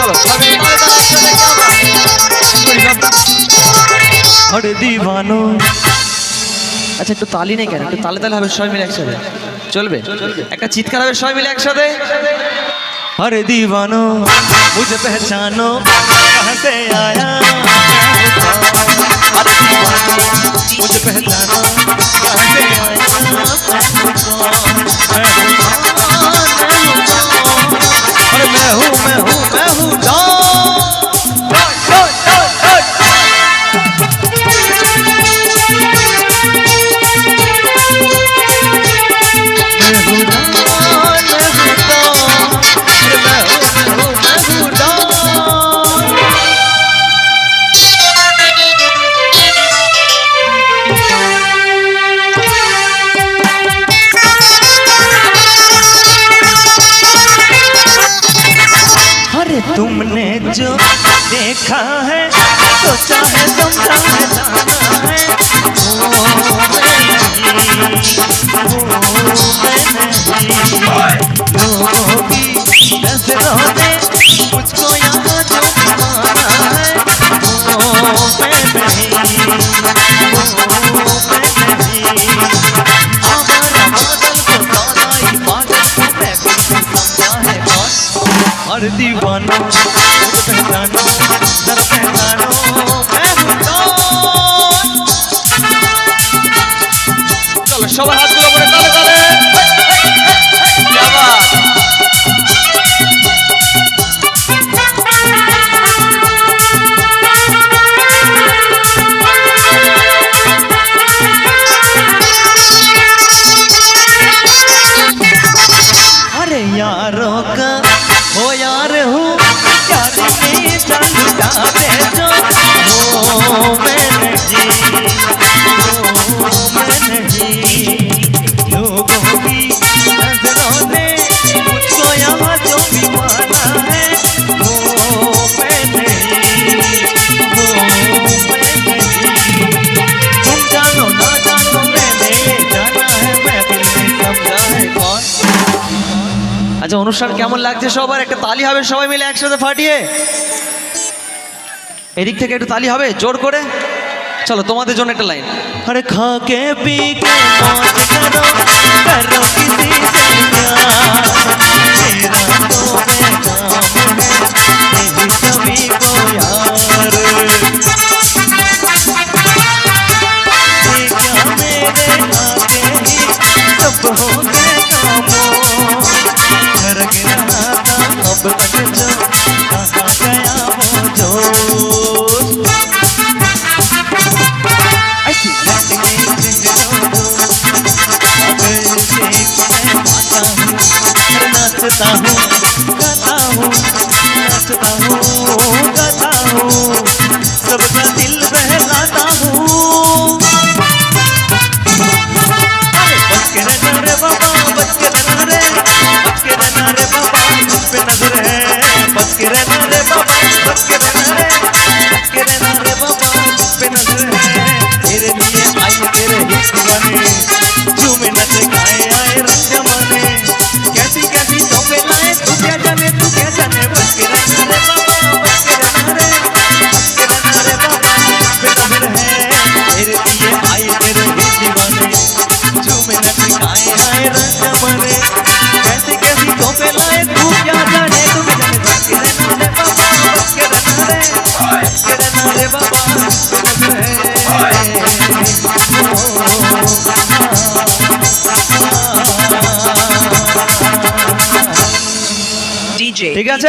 चलो अरे दीवानो अच्छा একটু তালি নেই কেন একটু তালে তালে হবে সবাই মিলে একসাথে চলবে একটা চিৎকার হবে সবাই মিলে একসাথে अरे दीवानो मुझे पहचानो कहाँ से आया अरे दीवानो मुझे पहचानो कहाँ से आया अरे मैं हूँ तुमने जो देखा है तो चाहे समझा है जाना है लोगों की नजरों ने मुझको यहाँ जो माना है मैं नहीं हमारा बादल को सारा ही बादल को मैं भी समझा है और दीवानो पहचानो जरा पहचानो मैं हूँ कौन चलो सबाई हाथगुलो করে তালে তালে क्या बात अरे यारों का हो यार हूँ यार में चालू जाते जो हो मैं नहीं लोगों की नजरों ने मुझको यहाँ जो भी माना है हो मैं नहीं तुम जानो ना जानो मैंने जाना है मैं दिल में समझा है कौन अच्छा অনুষ্ঠান কেমন লাগছে সবার একটা তালি হবে সবাই মিলে একসাথে ফাটিয়ে এদিক থেকে একটু তালি হবে জোর করে চলো তোমাদের জন্য একটা লাইন আরে খা কে পি কে मौज करो करो किसी से प्यार तेरा तो मैं काम है यही सभी को यार ये क्या मेरे आगे ही सब हो गए खामोश रख रहा था अब तक जो कहाँ गया वो जोश ऐसी लटके जिंदों अगर शेख मैं पाता हूँ नाचता हूँ गाता हूँ नाचता हूँ गाता हूँ सबका दिल बहलाता हूँ अरे बच के रहना रे बाबा बच के रहना रे बाबा मुझ पे नजर है बच के रहना रे बाबा बच के रहना रे बाबा मुझ पे नजर है तेरे लिए आई तेरे ही दीवाने झूमे नचे गाए आए रंग जमाने कैसी कैसी तोहफे लाए तू क्या जाने बच के रहना रे बाबा बच के रहना रे बाबा मुझ पे नजर है तेरे लिए आई तेरे ही दीवाने झूमे नचे गाए आए रंग जमाने कैसी कैसी तोहफे लाए तू क्या जाने बच के रहना रे बाबा बच के रहना रे बाबा DJ ठीक আছে।